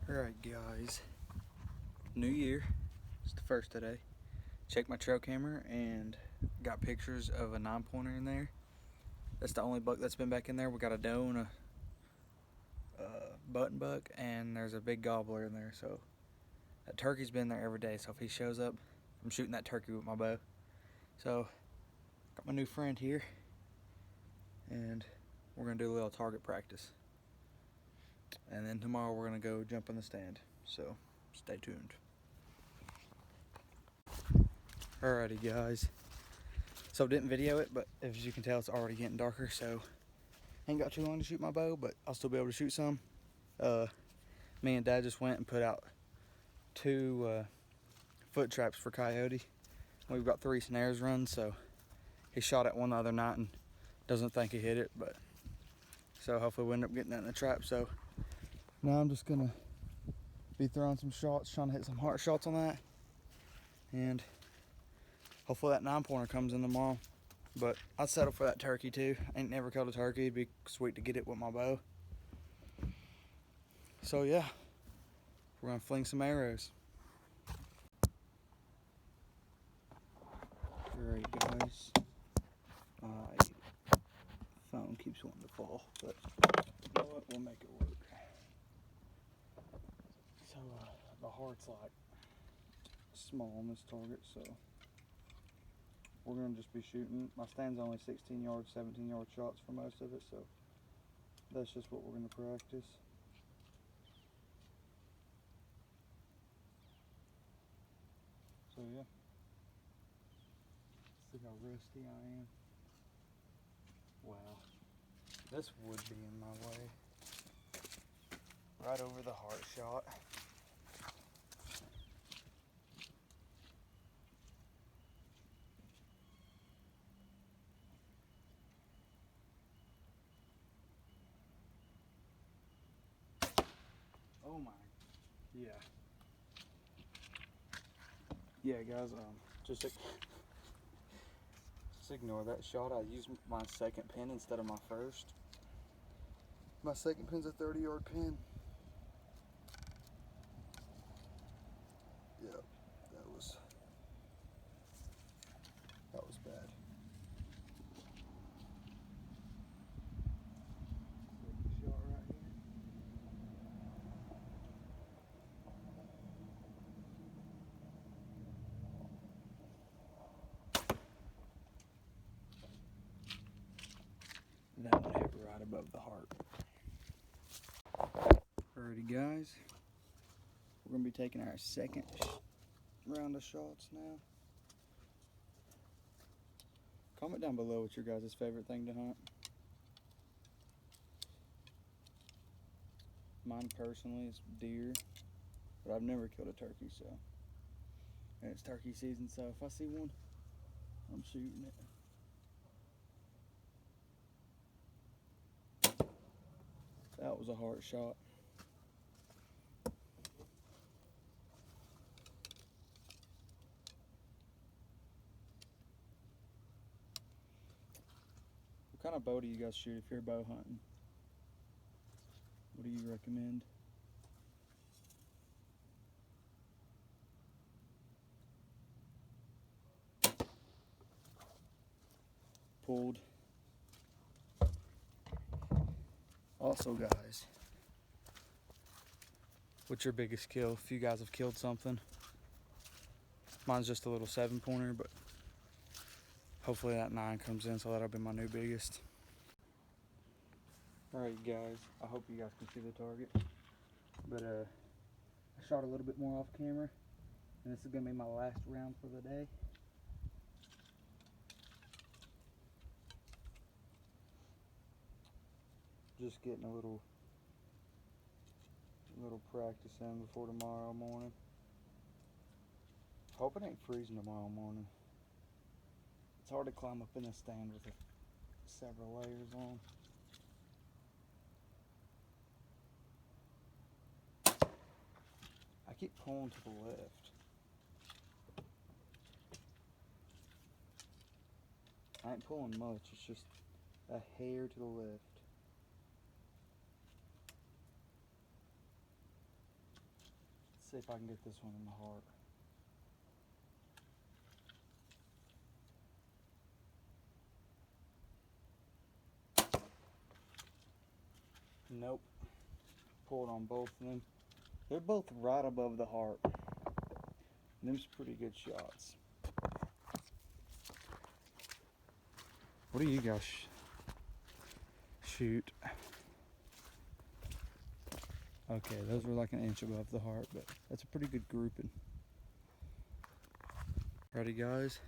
Alright guys, new year, it's the first today. Checked my trail camera and got pictures of a 9-pointer in there. That's the only buck that's been back in there. We got a doe and a button buck, and there's a big gobbler in there. So that turkey's been there every day, so if he shows up, I'm shooting that turkey with my bow. So got my new friend here and we're gonna do a little target practice. And then tomorrow we're gonna go jump in the stand. So stay tuned. Alrighty guys, so didn't video it, but as you can tell it's already getting darker, so ain't got too long to shoot my bow, but I'll still be able to shoot some. Me and Dad just went and put out 2 foot traps for coyote. We've got 3 snares run, so he shot at one the other night and doesn't think he hit it, but so hopefully we'll end up getting that in the trap. So now I'm just gonna be throwing some shots, trying to hit some heart shots on that, and hopefully that 9-pointer comes in tomorrow. But I'd settle for that turkey too. Ain't never killed a turkey. It'd be sweet to get it with my bow. So yeah, we're gonna fling some arrows. Alright guys, my phone keeps wanting to fall, but you know what, we'll make it work. So the heart's like small on this target, so we're gonna just be shooting. My stand's only 16 yard, 17 yard shots for most of it, so that's just what we're gonna practice. So yeah, see how rusty I am. Wow, this would be in my way. Right over the heart shot. Oh my, yeah. Yeah guys, just ignore that shot. I used my second pin instead of my first. My second pin's a 30-yard pin. Yeah, that was bad. Shot right here. That one hit right above the heart. Alrighty guys, we're gonna be taking our second round of shots now. Comment down below what's your guys' favorite thing to hunt. Mine personally is deer, but I've never killed a turkey, so. And it's turkey season, so if I see one, I'm shooting it. That was a hard shot. What kind of bow do you guys shoot if you're bow hunting? What do you recommend? Pulled. Also guys, what's your biggest kill if you guys have killed something? Mine's just a little 7-pointer, but hopefully that 9 comes in, so that'll be my new biggest. Alright guys, I hope you guys can see the target, but I shot a little bit more off camera, and this is gonna be my last round for the day. Just getting a little practice in before tomorrow morning. Hope it ain't freezing tomorrow morning. It's hard to climb up in the stand with several layers on. I keep pulling to the left. I ain't pulling much, it's just a hair to the left. see if I can get this one in the heart. Nope. Pulled on both of them. They're both right above the heart. Them's pretty good shots. What do you guys shoot? Okay, those were like an inch above the heart, but that's a pretty good grouping. Ready, guys?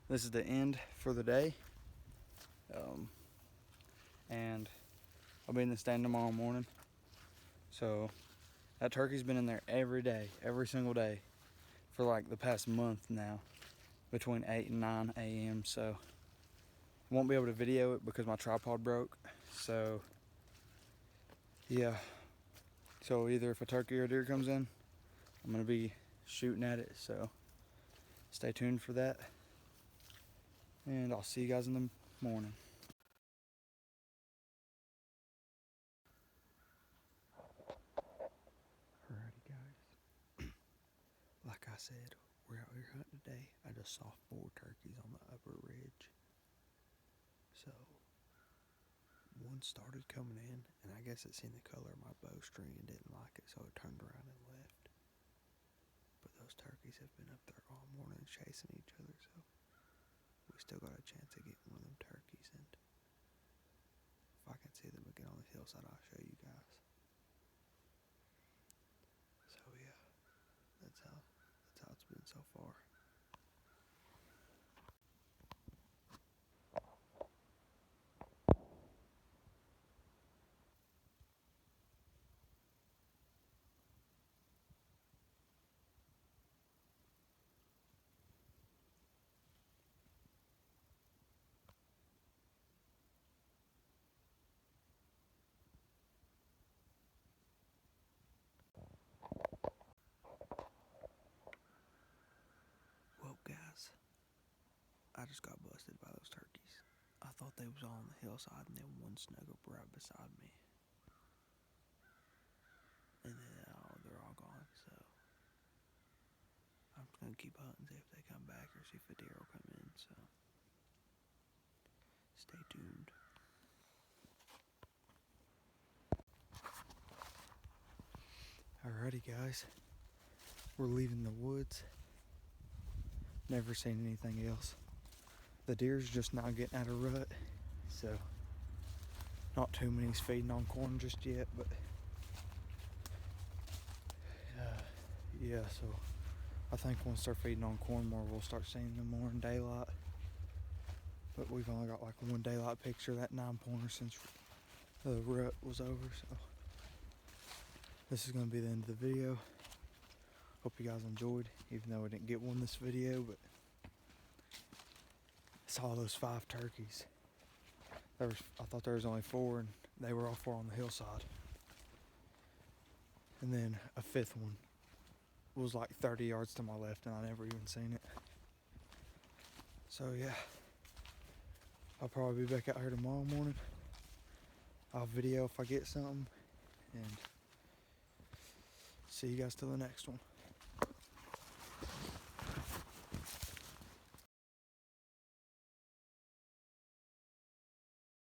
This is the end for the day. And I'll be in the stand tomorrow morning. So that turkey's been in there every day, every single day, for like the past month now, between 8 and 9 a.m. So I won't be able to video it because my tripod broke. So yeah. So either if a turkey or a deer comes in, I'm gonna be shooting at it. So stay tuned for that. And I'll see you guys in the morning. Alrighty, guys. Like I said, we're out here hunting today. I just saw 4 turkeys on the upper ridge. So one started coming in, and I guess it seen the color of my bowstring and didn't like it, so it turned around and left. But those turkeys have been up there all morning chasing each other, so we still got a chance of getting one of them turkeys. And if I can see them again on the hillside, I'll show you guys. So yeah, that's how it's been so far. Well, guys, I just got busted by those turkeys. I thought they was all on the hillside, and then one snug up right beside me. And then they're all gone, so I'm just gonna keep hunting, see if they come back or see if a deer will come in, so stay tuned. Alrighty, guys, we're leaving the woods. Never seen anything else. The deer's just now getting out of rut, so not too many's feeding on corn just yet, but yeah, so I think once they're feeding on corn more, we'll start seeing them more in daylight. But we've only got like one daylight picture of that 9-pointer since the rut was over, so this is going to be the end of the video. Hope you guys enjoyed, even though I didn't get one this video, but I saw those 5 turkeys. I thought there was only 4, and they were all 4 on the hillside. And then a 5th one was like 30 yards to my left, and I never even seen it. So yeah, I'll probably be back out here tomorrow morning. I'll video if I get something, and see you guys till the next one.